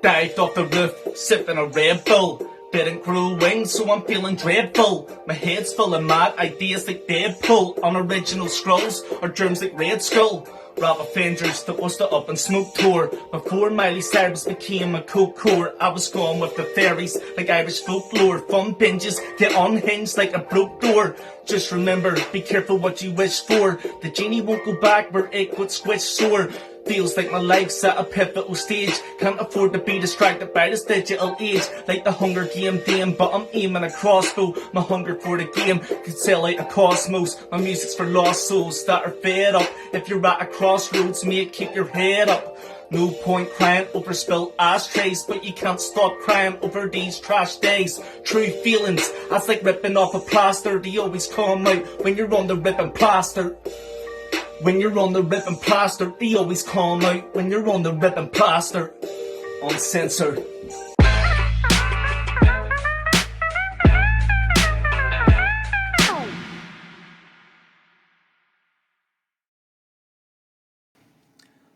dived off the roof, sipping a Red Bull. Didn't grow wings, so I'm feeling dreadful. My head's full of mad ideas like Deadpool. Unoriginal scrolls or germs like Red Skull. Rap offenders that was the Up and Smoke tour. Before Miley Cyrus became a coke whore, I was gone with the fairies like Irish folklore. Fun binges get unhinged like a broke door. Just remember, be careful what you wish for. The genie won't go back where it got squished sore. Feels like my life's at a pivotal stage. Can't afford to be distracted by this digital age. Like the Hunger Game dame, but I'm aiming a crossbow. My hunger for the game could sell out a cosmos. My music's for lost souls that are fed up. If you're at a crossroads, mate, keep your head up. No point crying over spilled ashtrays, but you can't stop crying over these trash days. True feelings, that's like ripping off a plaster. They always come out when you're on the ripping plaster. When you're on the rip and plaster, they always come out when you're on the rip and plaster. Uncensored.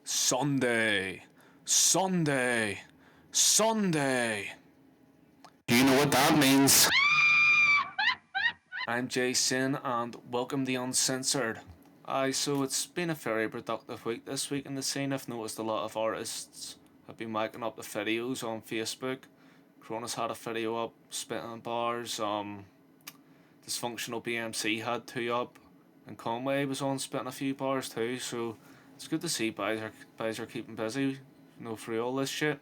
Sunday, Sunday, Sunday. Do you know what that means? I'm Jason and welcome to Uncensored. So it's been a very productive week this week in the scene. I've noticed a lot of artists have been making up the videos on Facebook. Cronus had a video up, spitting on bars. Dysfunctional BMC had 2 up, and Conway was on spitting a few bars too. So it's good to see guys are keeping busy, through all this shit.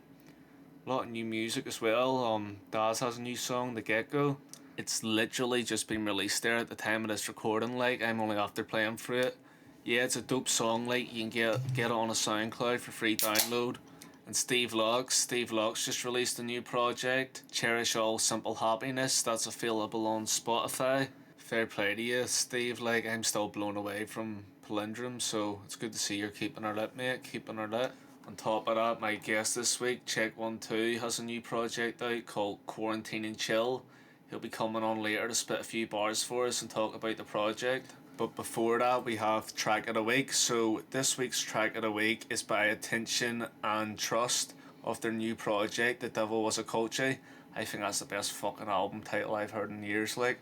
A lot of new music as well. Daz has a new song, The Get-Go. It's literally just been released there at the time of this recording, like, I'm only after playing through it. Yeah, it's a dope song, like, you can get it on a SoundCloud for free download. And Steve Locks just released a new project, Cherish All Simple Happiness, that's available on Spotify. Fair play to you, Steve, like, I'm still blown away from Palindrome, so it's good to see you're keeping her lit, mate, keeping her lit. On top of that, my guest this week, Check1Two, has a new project out called Quarantine and Chill. He'll be coming on later to spit a few bars for us and talk about the project. But before that, we have Track of the Week. So this week's Track of the Week is by Attention and Trust of their new project, The Devil Was a Culture. I think that's the best fucking album title I've heard in years, like.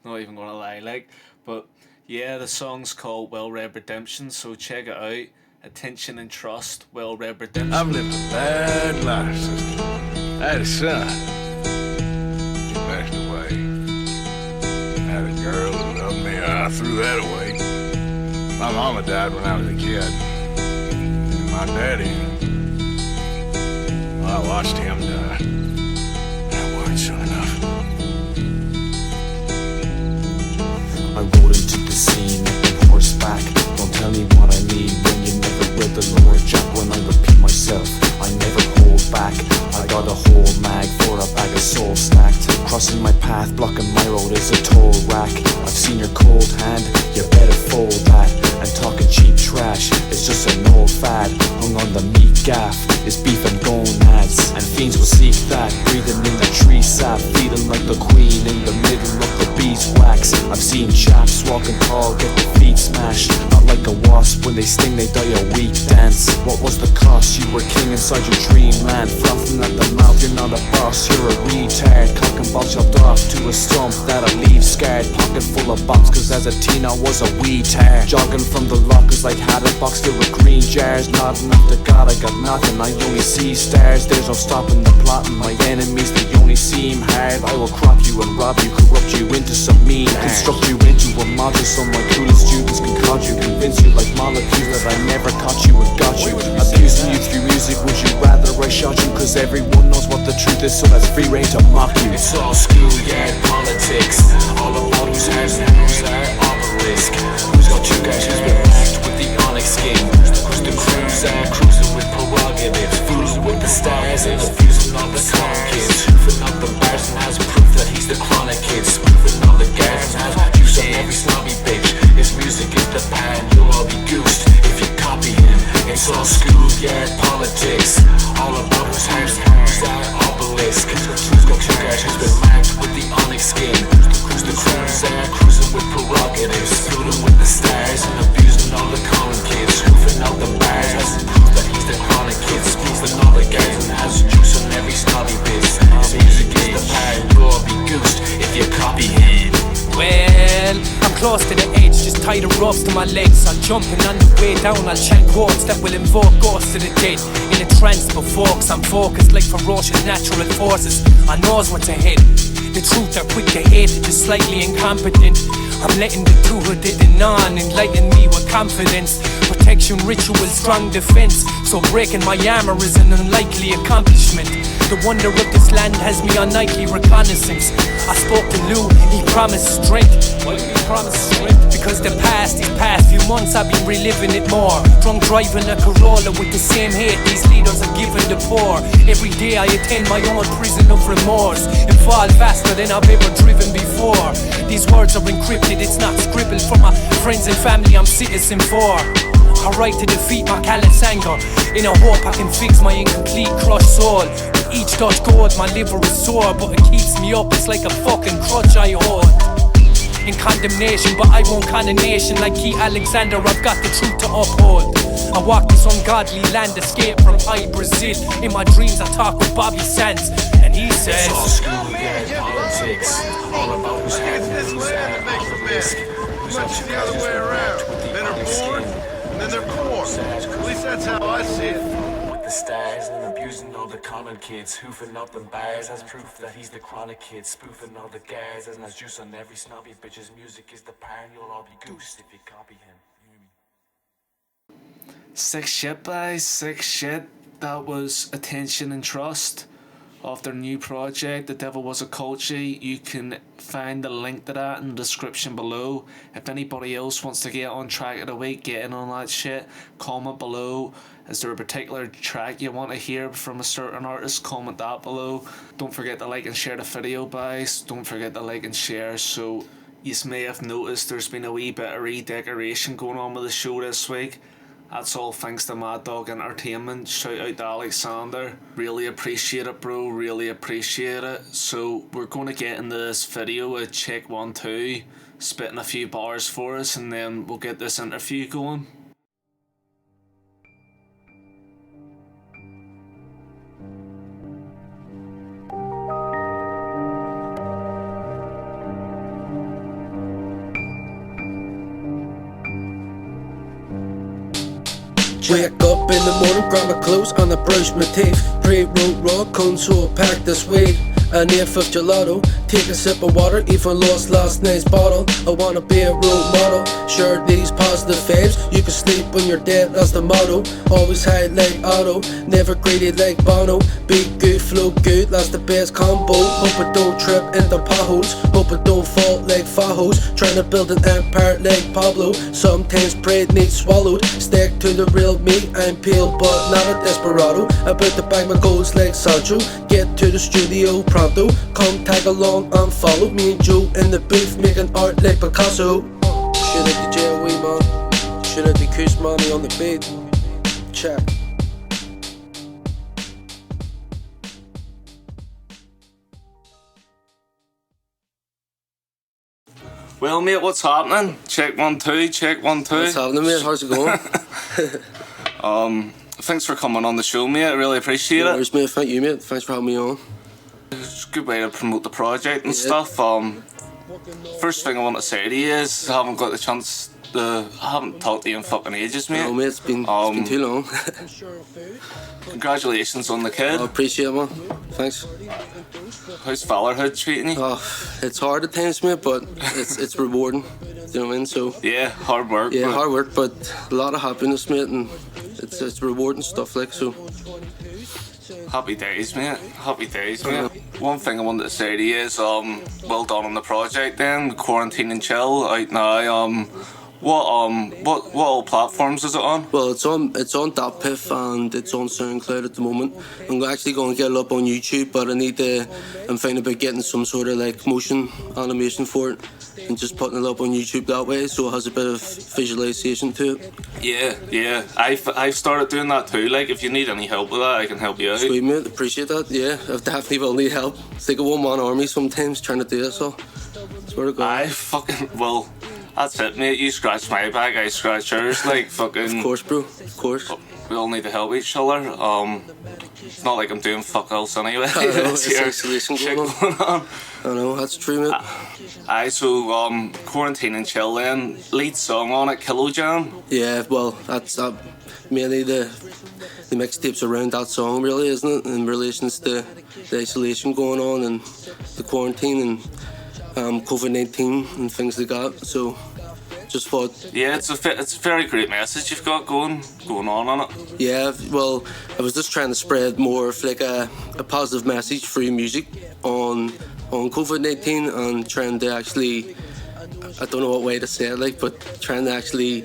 Not even gonna lie, like. But yeah, the song's called Well Read Redemption, so check it out. Attention and Trust, Well Read Redemption. I've lived a bad life, sister. I had a son. Passed away. Had a girl who loved me. I threw that away. My mama died when I was a kid. And my daddy, well, I watched him die. I worried soon enough. I rode into the scene on horseback. Don't tell me what I mean when you never read the Lord Jack. When I repeat myself, I never hold back. I got a whole mag for a bag of soul stacked. Crossing my path, blocking my road is a toll rack. I've seen your cold hand, you better fold that. And talking cheap trash is just an old fad. Hung on the meat gaff is beef and gonads. And fiends will seek that, breathing in the tree sap, feeling like the queen in the middle of the beeswax. I've seen chaps walking tall, get their feet smashed. Not like a wasp, when they sting they die a weak dance. What was the cost? You were king inside your dreamland. Frothing at the mouth, you're not a boss, you're a retard. Cock and ball chopped off to a stump that'll leave scarred. Pocket full of bombs, cause as a teen I was a wee tear. Jogging from the lockers like had a box filled with green jars. Nodding up to God, I got nothing, I only see stars. There's no stopping the plotting, my enemies they only seem hard. I will crop you and rob you, corrupt you into some mean art. Construct you into a module so my coolest students can caught you. Convince you like molecules that I never caught you and got you. Abusing you through music, would you rather I shot you? Cause everyone knows what the truth is, so that's free reign to mock you. It's all schoolyard politics, all about who's hers and who's our obelisk. Who's got 2 guys, who's been packed with the onyx skin. Who's the cruiser, cruising with prerogatives. Fooling with the stars and abusing all the common kids. Hoofing up the bars and has proof that he's the chronic kid. Spoofing all the guys and has juice on every snobby bitch. His music is the pan, you'll all be goosed if you copy him. It's all schoolyard politics, all about who's hers and who's our obelisk. Who's got 2 guys, who's been marked with the onyx skin. Who's the cruiser, cruising with prerogatives. Fooling with the stars and abusing all the common kids. Hoofing out the bars has proof that he's the chronic kid. Spoofing all the guys and has my legs. I'm jumping on the way down. I'll chant quotes that will invoke ghosts of the dead. In a trance before, cause I'm focused like ferocious natural forces. I knows what's ahead. The truth are quick to hate, just slightly incompetent. I'm letting the two-hooded and on enlighten me with confidence. Protection ritual, strong defense. So breaking my armor is an unlikely accomplishment. The wonder of this land has me on nightly reconnaissance. I spoke to Lou, he promised strength. Why did he promise strength? Because these past few months I've been reliving it more. Drunk driving a Corolla with the same hate these leaders are giving the poor. Every day I attend my own prison of remorse and fall faster than I've ever driven before. These words are encrypted, it's not scribbled for my friends and family I'm citizen for. I write to defeat my callous anger in a hope I can fix my incomplete crushed soul. With each touch gold my liver is sore, but it keeps me up, it's like a fucking crutch I hold. In condemnation, but I won't condemnation like Key Alexander, I've got the truth to uphold. I walk this ungodly land, escape from high Brazil. In my dreams I talk with Bobby Sands, and he says, It's all schoolgirl politics, all about who's having who's at the risk. Who's Much the other way around. Men are born, and then they're poor. At least that's how I see it. with the stars and abusing all the common kids, hoofing up them bars as proof that he's the chronic kid, spoofing all the guys as nice juice on every snobby bitch's music is the power, you'll all be goose if you copy him. Sick shit, guys, sick shit. That was Attention and Trust of their new project, The Devil Was a Culture. You can find the link to that in the description below. If anybody else wants to get on track of the week, get in on that shit, comment below. Is there a particular track you want to hear from a certain artist? Comment that below. Don't forget to like and share the video, guys. Don't forget to like and share. So you may have noticed there's been a wee bit of redecoration going on with the show this week. That's all thanks to Mad Dog Entertainment. Shout out to Alexander. Really appreciate it, bro. Really appreciate it. So we're going to get into this video with Check1Two spitting a few bars for us, and then we'll get this interview going. Wake up in the morning, grab my clothes and I brush my teeth. Pre-roll raw cone, so I pack this weed. An eighth of gelato, take a sip of water, even lost last night's bottle. I wanna be a role model, share these positive faves. You can sleep when you're dead, that's the motto. Always high like Otto, never greedy like Bono. Be good, flow good, that's the best combo. Hope I don't trip into potholes, hope I don't fall like Fajos. Trying to build an empire like Pablo. Sometimes pride needs swallowed, stick to the real me. I'm pale but not a desperado, about to bag my goals like Sancho. Get to the studio pronto, come tag along and follow me and Joe in the booth making art like Picasso. Shout out to J.O.E. man, shout out to Kush Money on the beat. Check. Well, mate, what's happening? Check1Two, Check1Two. What's happening, mate? How's it going? Thanks for coming on the show, mate. I really appreciate No it. worries, mate. Thank you, mate. Thanks for having me on. It's a good way to promote the project and Yeah. stuff. First thing I want to say to you is I haven't got the chance to. I haven't talked to you in fucking ages, mate. No, mate, it's been too long. Congratulations on the kid. I appreciate it, man. Thanks. How's fatherhood treating you? Oh, it's hard at times, mate, but it's rewarding. You know what I mean? So Yeah, hard work. yeah, but hard work, but a lot of happiness, mate, and it's rewarding stuff like so. Happy days, mate. Happy days, mate. One thing I wanted to say to you is well done on the project. Then Quarantine and Chill out now. What all platforms is it on? Well, it's on DatPiff and it's on SoundCloud at the moment. I'm actually going to get it up on YouTube, but I'm thinking about getting some sort of like motion animation for it and just putting it up on YouTube that way, so it has a bit of visualization to it. Yeah. I've started doing that too. Like, if you need any help with that, I can help you out. Sweet, mate, appreciate that. Yeah, I definitely will need help. It's like a one-man army sometimes trying to do this all. Swear to God. That's it, mate. You scratch my back, I scratch yours. Like, fucking... Of course, bro. Of course. We all need to help each other. It's not like I'm doing fuck else anyway. I know, It's it's here isolation shit going going on. I know, that's true, mate. Aye, so Quarantine and Chill then, lead song on it, Kilo Jam. Yeah, well, that's mainly the mixtapes around that song, really, isn't it? In relation to the isolation going on and the quarantine and COVID-19 and things like that. So, just thought. Yeah, it's a very great message you've got going on it. Yeah, well, I was just trying to spread more of like a positive message through music on COVID-19 and trying to actually, I don't know what way to say it, like, but trying to actually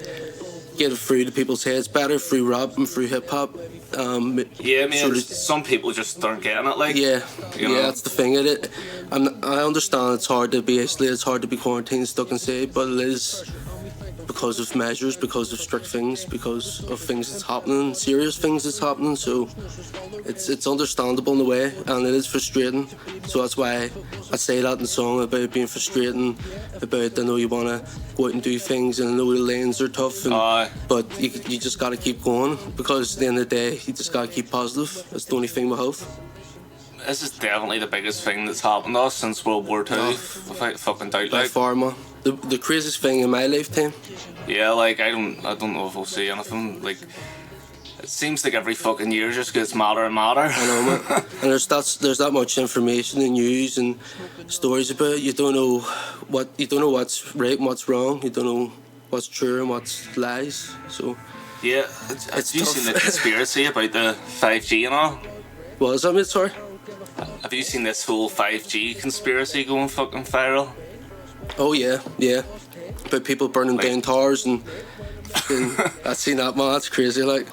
get it through to people's heads better through rap and through hip hop. Yeah, I mean, some people just aren't getting it, like. Yeah, you know? That's the thing. I understand it's hard to be isolated, it's hard to be quarantined, stuck inside, but it is because of measures, because of strict things, because of things that's happening, serious things that's happening. So it's understandable in a way, and it is frustrating. So that's why I say that in the song about it being frustrating, about I know you want to go out and do things, and I know the lanes are tough, but you just got to keep going, because at the end of the day, you just got to keep positive. That's the only thing with health. This is definitely the biggest thing that's happened to us since World War II, without fucking doubt. By Like, far, man. The craziest thing in my lifetime. yeah, like I don't know if we'll see anything. Like, it seems like every fucking year just gets madder and madder. I know, man. And there's that much information and news and stories about it. You don't know what's right and what's wrong. You don't know what's true and what's lies. So Yeah, have you seen the conspiracy about the 5G and all? what is that, mate? Sorry. Have you seen this whole 5G conspiracy going fucking viral? Oh yeah. About people burning Like- down towers and fucking, I've seen that, man. That's crazy. Like,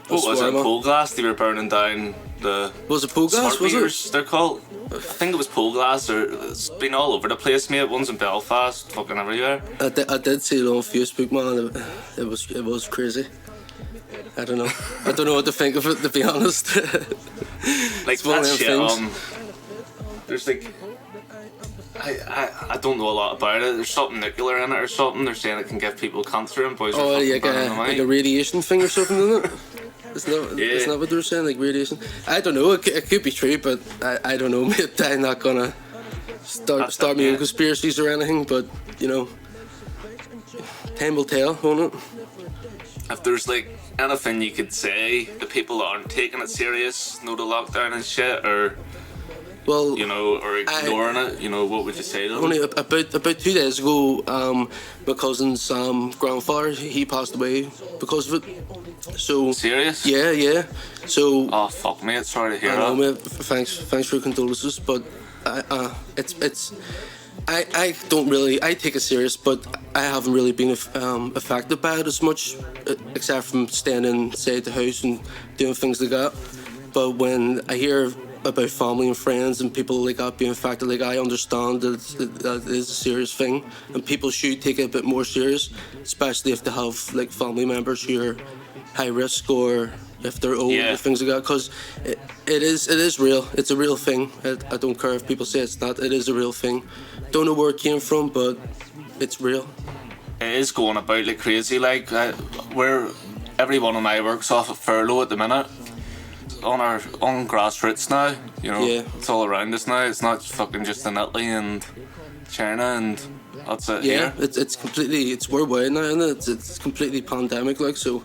What was swear, it? man. Pole glass? They were burning down the Was it pool gas? smart Was meters, it? they're called. I think it was pole glass, or it's been all over the place, mate. One's in Belfast, fucking everywhere. I did see it on Facebook, man. It was crazy. I don't know what to think of it, to be honest. Like one of that them shit. things. There's like, I don't know a lot about it. There's something nuclear in it or something. They're saying it can give people cancer, and boys are Oh, fucking like burning them like out. a radiation thing or something, isn't it? Isn't Yeah. that what they were saying? Like radiation? I don't know. It could be true, but I don't know, mate. I'm not gonna start me on conspiracies or anything. But you know, time will tell, won't it? If there's like anything you could say to people that aren't taking it serious, no to lockdown and shit, or Well, you know, or ignoring it, you know, what would you say to them? only about 2 days ago, my cousin's grandfather, he passed away because of it. So Serious? yeah. So Oh fuck, mate. Sorry to hear I know, that. mate. Thanks for your condolences, but I don't really, I take it serious, but I haven't really been affected by it as much, except from staying inside the house and doing things like that. But when I hear about family and friends and people like that being affected, like, I understand that it is a serious thing, and people should take it a bit more serious, especially if they have like family members who are high risk, or if they're old, Yeah. or things like that, because it is real. It's a real thing. I don't care if people say it's not. It is a real thing. Don't know where it came from, but it's real. It is going about like crazy. Like every one of my work's off at furlough at the minute. On grassroots now. You know, Yeah. it's all around us now. It's not fucking just in Italy and China and that's it. Yeah, Here. it's worldwide now, isn't it? It's completely pandemic, like, so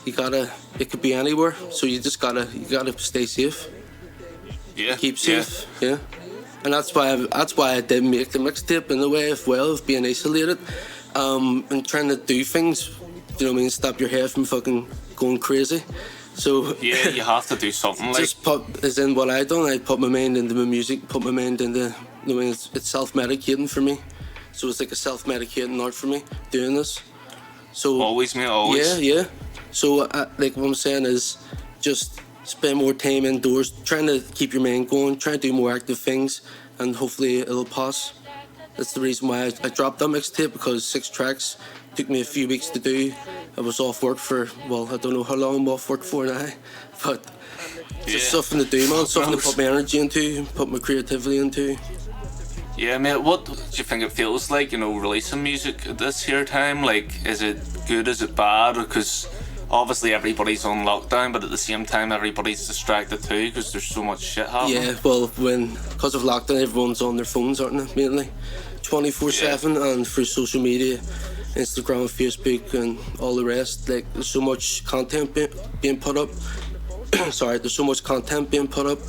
it could be anywhere. So you gotta stay safe. Yeah. Keep safe, yeah. And that's why I did make the mixtape, in a way, of being isolated, and trying to do things. You know what I mean? Stop your head from fucking going crazy. So Yeah, you have to do something. Like, just as in what I done. I put my mind into my music, put my mind into. You know what I mean? It's self-medicating for me. So it's like a self-medicating art for me doing this. So always, mate. Always. yeah. So like what I'm saying is, just spend more time indoors, trying to keep your mind going, trying to do more active things, and hopefully it'll pass. That's the reason why I dropped that mixtape, because 6 tracks took me a few weeks to do. I was off work for, well, I don't know how long I'm off work for now, but just something to do, man, something to put my energy into, put my creativity into. Yeah, mate, what do you think it feels like, releasing music at this here time? Like, is it good, is it bad? Because obviously everybody's on lockdown, but at the same time everybody's distracted too because there's so much shit happening. Yeah, well, because of lockdown, everyone's on their phones, aren't they, mainly? 24/7, and through social media, Instagram, Facebook, and all the rest. Like, there's so much content being put up. Sorry, there's so much content being put up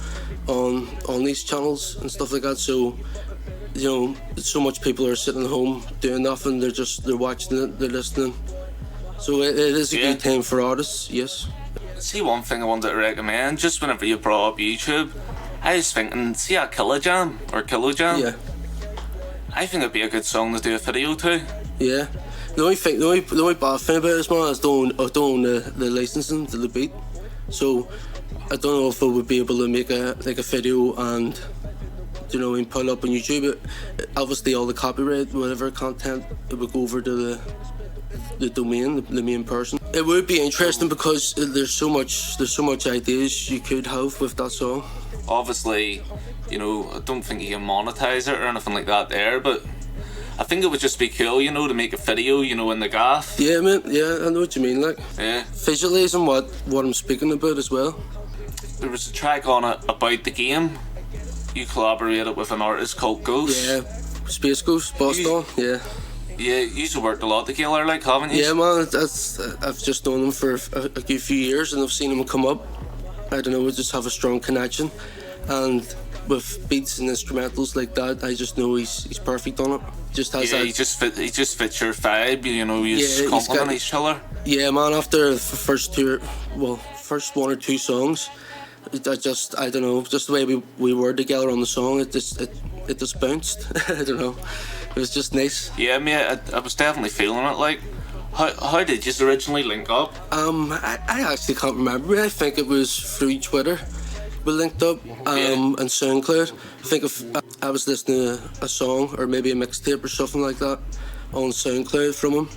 on these channels and stuff like that. So, so much people are sitting at home doing nothing. They're watching it, they're listening. So it is a good time for artists, yes. See, one thing I wanted to recommend, just whenever you brought up YouTube, I was thinking, see that Kilojam? Yeah. I think it'd be a good song to do a video to. Yeah. The only bad thing about this, man, is I don't own the licensing to the beat. So I don't know if I would be able to make a video and and put it up on YouTube. Obviously all the copyright, whatever content, it would go over to the domain, the main person. It would be interesting because there's so much ideas you could have with that song. Obviously, I don't think you can monetize it or anything like that there, but I think it would just be cool, to make a video, in the gaff. Yeah, man, yeah, I know what you mean, like. Yeah. Visualising what I'm speaking about as well. There was a track on it about the game. You collaborated with an artist called Ghost. Yeah, Space Ghost, Boston, yeah. Yeah, you worked a lot together, like, haven't you? Yeah, man, I've just known them for a good few years and I've seen them come up. I don't know, we just have a strong connection. And with beats and instrumentals like that, I just know he's perfect on it. Just has that. He just fits your vibe, you just compliment each other. Yeah, man, after the first one or two songs, I don't know, just the way we were together on the song, it just bounced. I don't know. It was just nice. Yeah, mate, I was definitely feeling it. Like, how did you originally link up? I actually can't remember. I think it was through Twitter. We linked up and SoundCloud. I think if I was listening to a song or maybe a mixtape or something like that on SoundCloud from him,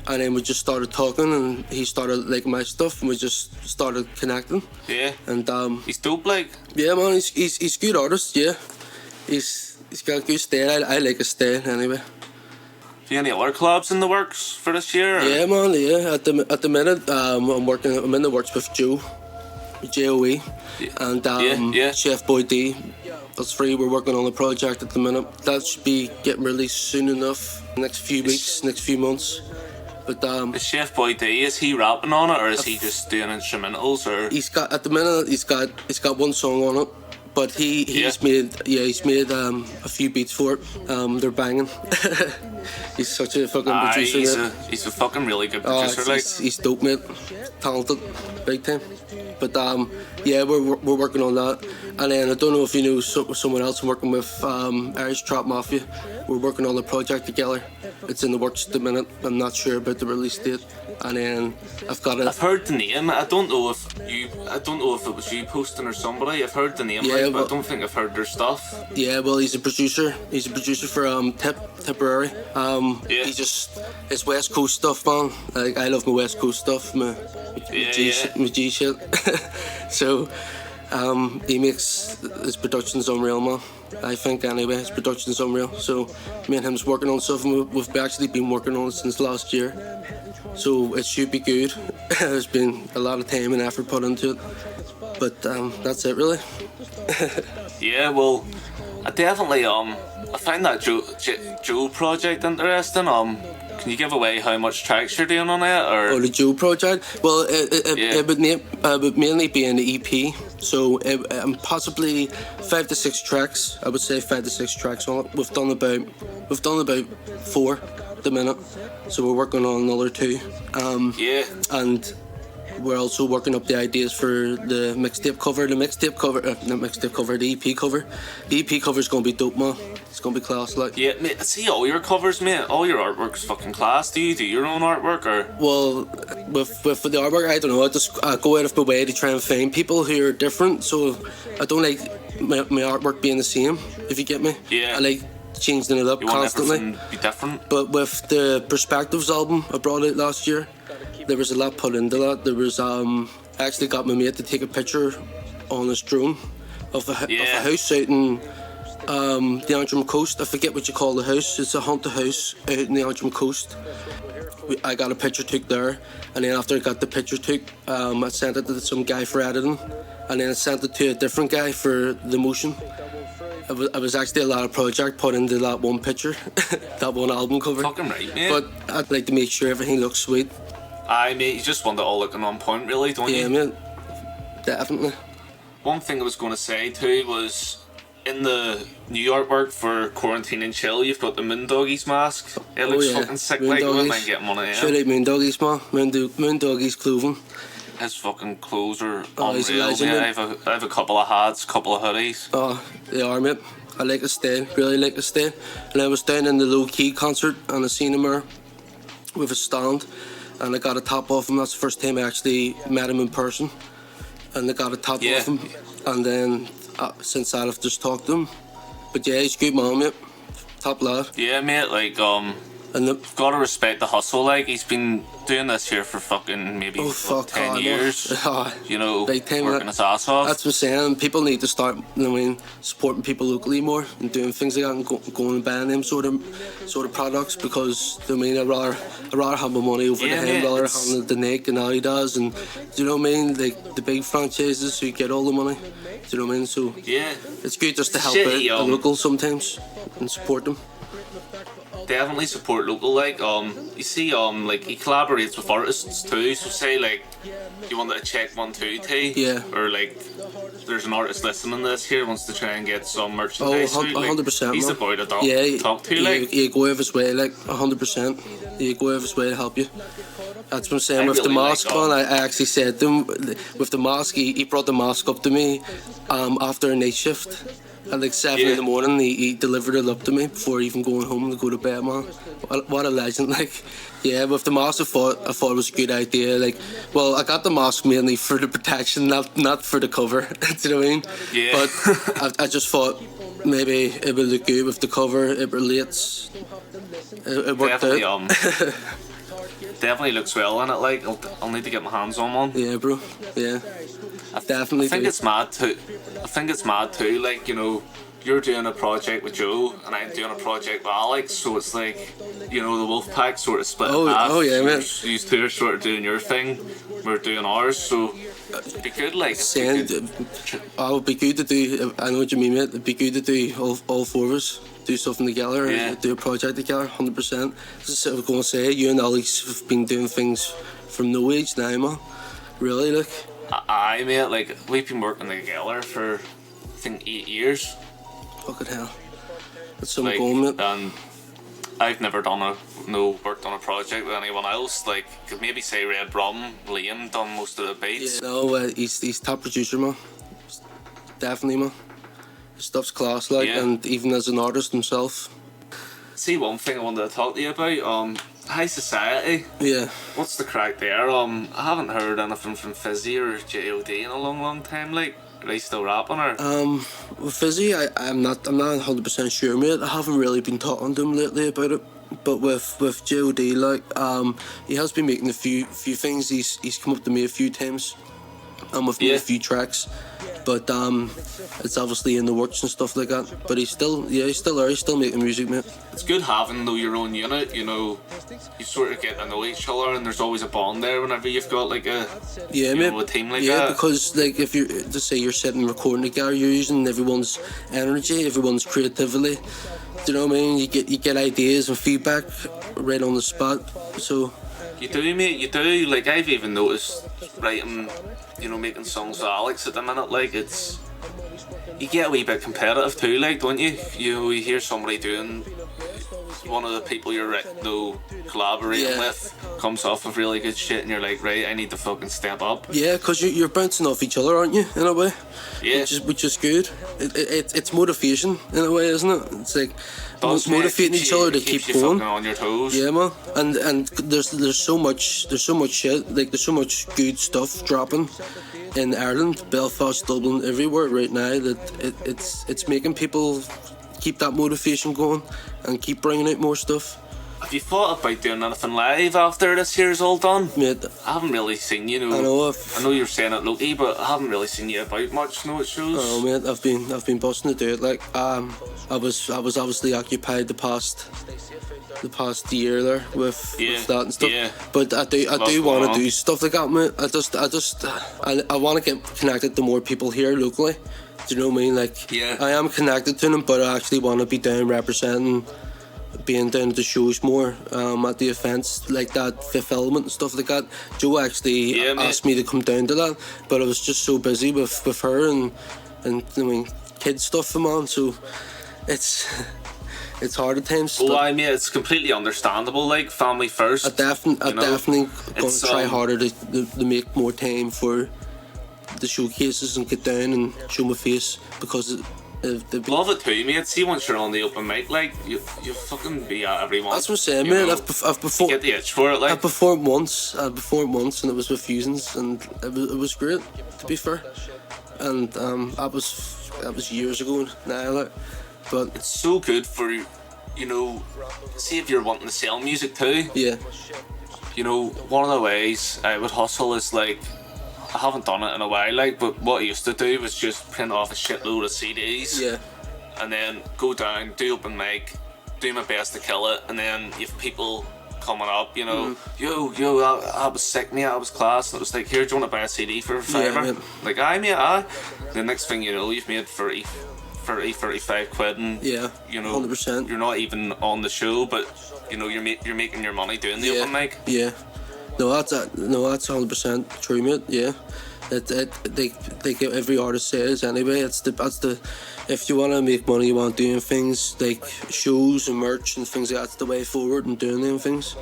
and then we just started talking and he started liking my stuff and we just started connecting. Yeah. And he's dope, like. Yeah, man, he's a good artist. Yeah, he's got a good style. I like his style anyway. Have you any other collabs in the works for this year? Or? Yeah, man. Yeah, at the minute, I'm in the works with Joe. J-O-E, and Chef Boy D. That's free. We're working on a project at the minute. That should be getting released soon enough. Next few weeks, next few months. But is Chef Boy D, is he rapping on it or is he just doing instrumentals? Or he's got one song on it, but he's made a few beats for it. They're banging. He's such a fucking producer. He's a fucking really good producer. He's dope, mate. Talented, big time. But we're working on that. And then I don't know if you know someone else I'm working with, Irish Trap Mafia. We're working on a project together. It's in the works at the minute. I'm not sure about the release date. And then I've heard the name. I don't know if it was you posting or somebody. I've heard the name, but I don't think I've heard their stuff. Yeah, well, he's a producer. He's a producer for Tipperary. It's West Coast stuff, man. Like, I love my West Coast stuff, my G shit. So he makes his production's unreal, man. I think anyway, his production's unreal. So me and him's working on stuff, and we've actually been working on it since last year. So it should be good. There's been a lot of time and effort put into it, but that's it really. Yeah, well, I definitely I find that Joe project interesting. Can you give away how much tracks you're doing on it? Or? Oh, the Joe project? Well, it would mainly be an EP. So possibly 5 to 6 tracks. I would say 5 to 6 tracks on it. We've done about 4 at the minute. So we're working on another 2. And we're also working up the ideas for the mixtape cover. The EP cover. The EP cover is gonna be dope, man. It's gonna be class, like. Yeah, mate. I see all your covers, mate. All your artwork's fucking class. Do you do your own artwork or? Well, with the artwork, I don't know. I go out of my way to try and find people who are different. So I don't like my artwork being the same. If you get me. Yeah. I like changing it up constantly. You want everything to be different. But with the Perspectives album I brought out last year, there was a lot put into that. There was I actually got my mate to take a picture on his drone of a house out in The Antrim Coast. I forget what you call the house. It's a haunted house out in the Antrim Coast. I got a picture took there, and then after I got the picture took, I sent it to some guy for editing, and then I sent it to a different guy for the motion. It was actually a lot of project put into that one picture, that one album cover. Fucking right, mate. But I'd like to make sure everything looks sweet. Aye, mate, you just want it all looking on point, really, don't Yeah, you? mate. Definitely. One thing I was going to say too was, in the new artwork for Quarantine and Chill, you've got the Moondoggies mask. It looks fucking sick, like, I wouldn't mind getting one of them. Shout out Moondoggies, man. Moondoggies clothing. His fucking clothes are he's a unreal, legend, mate. mate. I have a couple of hats, couple of hoodies. Oh, they are, mate. I like to stay, really like to stay. And I was down in the Low Key concert and I seen him there with a stand, and I got a top off him. That's the first time I actually met him in person. And I got a top off him. And then since that, I've just talked to him. But yeah, he's a good man, mate. Top lad. Yeah, mate, like, And gotta respect the hustle, like, he's been doing this here for fucking maybe 10 years. You know, big time, working his ass off. That's what I'm saying. People need to start, supporting people locally more and doing things like that and going and buying them sort of products, because I'd rather have my money over to him rather than the Nick and Adidas and do you know what I mean? Like the big franchises who get all the money. Do you know what I mean? So yeah, it's good just to help out the locals sometimes and support them. Definitely support local, like, you see, like, he collaborates with artists too, so say, like, you want a Check1Two tee, yeah, or, like, there's an artist listening to this here, wants to try and get some merchandise, 100%, he's man. the boy to talk to, like. You go out of his way, like, 100%, you go out of his way to help you. That's what I'm saying. With really the mask like on, I actually said to him, with the mask, he brought the mask up to me after a night shift. At like 7 in the morning, he delivered it up to me before even going home to go to bed, man. What a legend, like. Yeah, with the mask, I thought it was a good idea. Like, well, I got the mask mainly for the protection, not for the cover. Do you know what I mean? Yeah. But I just thought maybe it would look good with the cover. It relates. It worked definitely, out. Definitely looks well in it, like, I'll need to get my hands on one. Yeah, bro. Yeah. Definitely. I think it's mad too. Like, you know, you're doing a project with Joe and I'm doing a project with Alex, so it's like, you know, the Wolfpack sort of split in half. Oh yeah, man. You two are sort of doing your thing, we're doing ours, so it'd be good, like. It would be good to do. I know what you mean, mate. It'd be good to do all four of us. Do something together, do a project together, 100%. As I was going to say, you and Alex have been doing things from no age now, man. Really, like. Aye, mate, like, we've been working together for, I think, 8 years. Fucking hell. That's some like, going, mate. And I've never worked on a project with anyone else. Like, could maybe say Red Rum, Liam done most of the beats. Yeah, no, he's top producer, man. Definitely, man. His stuff's class, like, and even as an artist himself. See, one thing I wanted to talk to you about, High Society. Yeah. What's the crack there? I haven't heard anything from Fizzy or J.O.D. in a long time, like. Are they still rapping, or? With Fizzy, I'm not 100% sure, mate. I haven't really been talking to him lately about it. But with J.O.D., like, he has been making a few things. He's come up to me a few times. And we've made a few tracks. But it's obviously in the works and stuff like that. But he's still there. He's still making music, mate. It's good having though your own unit. You know, you sort of get to know each other, and there's always a bond there whenever you've got like a a team like that. Yeah, because like if you to say you're sitting recording together, you're using everyone's energy, everyone's creativity. Do you know what I mean? You get ideas and feedback right on the spot. So. You do, mate. You do. Like I've even noticed writing, making songs with Alex at the minute. Like you get a wee bit competitive too. Like, don't you? You hear somebody doing one of the people you're collaborating with comes off with really good shit, and you're like, right, I need to fucking step up. Yeah, because you're bouncing off each other, aren't you? In a way. Yeah. Which is good. It's motivation in a way, isn't it? It's like motivating each other to keep going. On your toes. Yeah, man. And there's so much shit. Like there's so much good stuff dropping in Ireland, Belfast, Dublin, everywhere right now that it's making people keep that motivation going and keep bringing out more stuff. I Have you thought about doing anything live after this year's all done? Mate, I haven't really seen you. I know I know you're saying it Loki, but I haven't really seen you about much. No, it shows. oh mate, I've been busting to do it. Like I was obviously occupied the past year there with that and stuff. Yeah. But I do going want on. to do stuff like that, mate. I want to get connected to more people here locally. Do you know what I mean? Like, Yeah. I am connected to them, but I actually want to be down representing, being down at the shows more, at the events like that, Fifth Element and stuff like that. Joe actually Yeah, mate. asked me to come down to that, but I was just so busy with her and I mean kid stuff for man. So it's hard at times. Well, but I mean, it's completely understandable. Like family first. I definitely going It's, to try harder to make more time for the showcases and get down and show my face, because Love it too, mate. See, once you're on the open mic, like you fucking be at everyone. that's what I'm saying, you man. know? I've You performed. get the itch for it, I like. performed once, and it was with Fusions, and it was great, to be fair. And that was years ago now, like, but It's so good for, you know, see if you're wanting to sell music too. yeah, You know, one of the ways I would hustle is like, I haven't done it in a while, like, but what I used to do was just print off a shitload of CDs. yeah, And then go down, do open mic, do my best to kill it, and then you have people coming up, you know, yo, I was sick, mate, I was class, and it was like, here, do you want to buy a CD for a fiver? mate. Like, aye, mate, aye. The next thing you know, you've made 30, 35 quid, and, yeah, you know, 100%. you're not even on the show, but, you know, you're making your money doing the yeah, open mic. yeah. No, that's 100% true, mate. Yeah, they get every artist says anyway. That's the if you want to make money, you want doing things like shows and merch and things like that's the way forward and doing them things.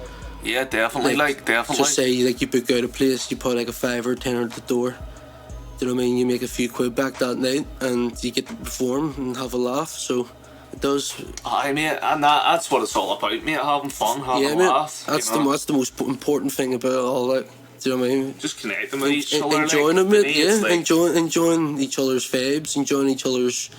Yeah, definitely, definitely. Just say like you book out a place, you put like a $5 or $10 at the door. Do you know what I mean? You make a few quid back that night, and you get to perform and have a laugh. So it does. Aye, mate, and that's what it's all about, mate. Having fun, having Yeah, a mate. laugh. That's you know? the most important thing about it all. Like, do you know what I mean? Just connecting with each other. Enjoying like, it, to mate. me, it's Yeah, like, enjoying each other's vibes, enjoying each other's. Do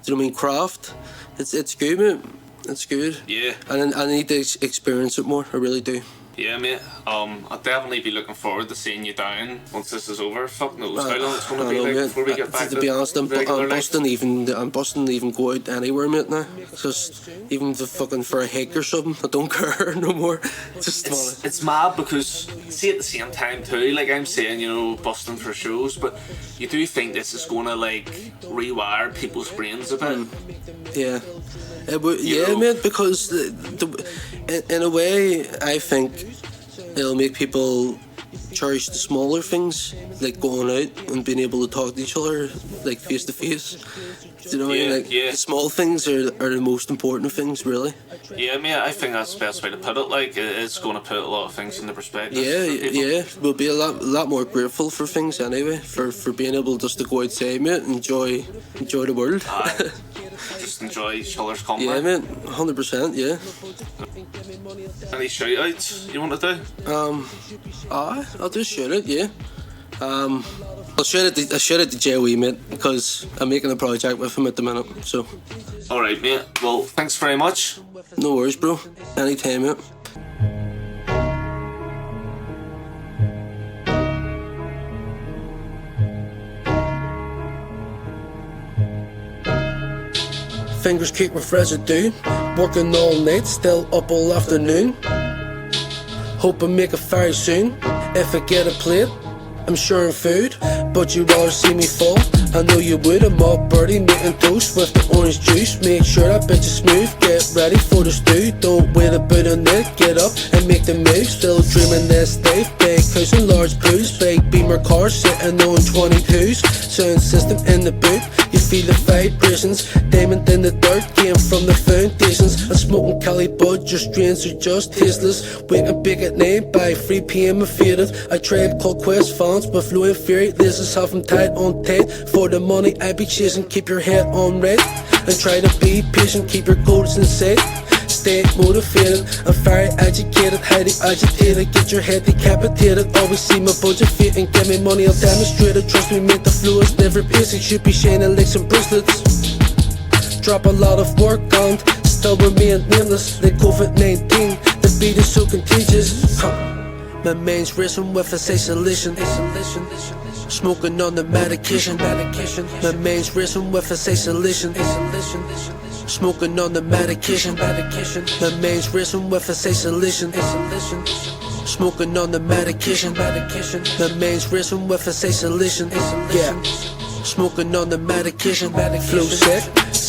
you know what I mean? Craft. It's good, mate. It's good. Yeah. And I need to experience it more. I really do. Yeah, mate. I'll definitely be looking forward to seeing you down once this is over. Fuck knows how long it's gonna I be know, like mate. before we get back to be honest, I'm regular life. busting even go out anywhere, mate. Now, just even to fucking for a hike or something, I don't care no more. Just wanna. It's mad because see at the same time too, like I'm saying, you know, busting for shows, but you do think this is gonna like rewire people's brains a bit. Yeah, You know. mate. Because in a way, I think it'll make people cherish the smaller things, like going out and being able to talk to each other, like face to face. Do you know what I mean? Yeah, Like yeah. the small things are the most important things, really. Yeah, mate, I think that's the best way to put it. Like it's gonna put a lot of things into perspective. Yeah, for people. yeah. We'll be a lot more grateful for things anyway. For being able just to go outside, mate, enjoy the world. Aye. Just enjoy each other's company. Yeah, mate. 100%. Yeah. Any shout outs you want to do? I'll just shout it, yeah. I'll shout it to Joey, mate, because I'm making a project with him at the minute. So, Alright, mate. Well, thanks very much. no worries, bro. Anytime, mate. Fingers keep with residue. Working all night, still up all afternoon. Hope I make it very soon. If I get a plate, I'm sharing food, but you'd rather see me fall. I know you would. I'm all birdie, making toast with the orange juice. Make sure that bitch is smooth. Get ready for the stew. Don't wait about a night. Get up and make the move. Still dreaming this day. Big house and large pools. Big Beamer cars sitting on 22s. Sound system in the boot. You feel the vibrations. Diamond in the dirt came from the foundations. I'm smoking Cali bud. Your strains are just tasteless. Waking big at night by 3 p.m. I faded. I tried called Quest Fonts with Flu and Fury. This is how I'm tight on tight. For the money I be chasing, keep your head on red. And try to be patient, keep your goals in sight. Stay motivated, I'm very educated, highly agitated. Get your head decapitated. Always see my budget fit and get me money, I'll demonstrate it. Trust me, mate, the fluids never basic. Should be shining like some bracelets. Drop a lot of work on, still remain nameless like COVID-19. The beat is so contagious. My mind's racing with a sensation. Smoking on the medication. My mind's racing with a sensation. Smoking on the medication. My mind's racing with a sensation. Smoking on the medication. My mind's racing with a sensation. Yeah. Smoking on the medication. Flow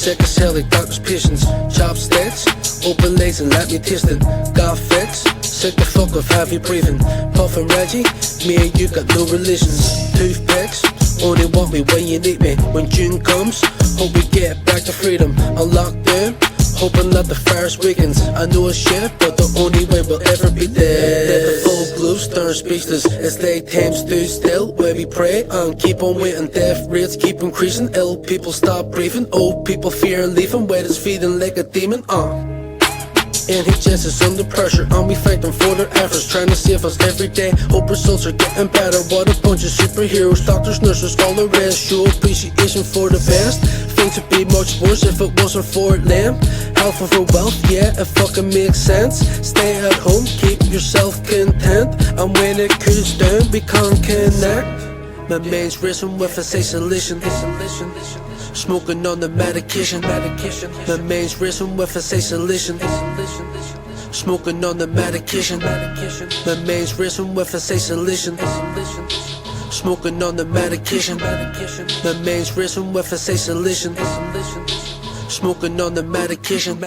sick as hell like doctor's patients. Chopsticks, open legs and let me taste it. Got fix, sick the fuck of heavy breathing. Puff and Reggie, me and you got no relations. Toothpicks, only want me when you need me. When June comes, hope we get back to freedom. I'm locked in, hoping that the fire's weakens. I know it's shit, but the only way we'll ever be dead. The full blue, stern speechless. It's late time, stood still where we pray and keep on waiting. Death rates keep increasing. Ill people stop breathing. Old people fear and leaving. Weight is feeding like a demon. NHS is under pressure, and we thank them for their efforts, trying to save us every day. Hope results are getting better. What a bunch of superheroes, doctors, nurses, all the rest. Show appreciation for the best. Things would be much worse if it wasn't for them. Health over wealth, yeah, it fucking makes sense. Stay at home, keep yourself content, and when it cools down, we can't connect. My mind's racing with a sensation. Smoking on the medication. My mind's racing with a sensation. Smoking on the medication. My mind's racing with a sensation. Smoking on the medication. My mind's racing with a sensation. Smoking on the medication.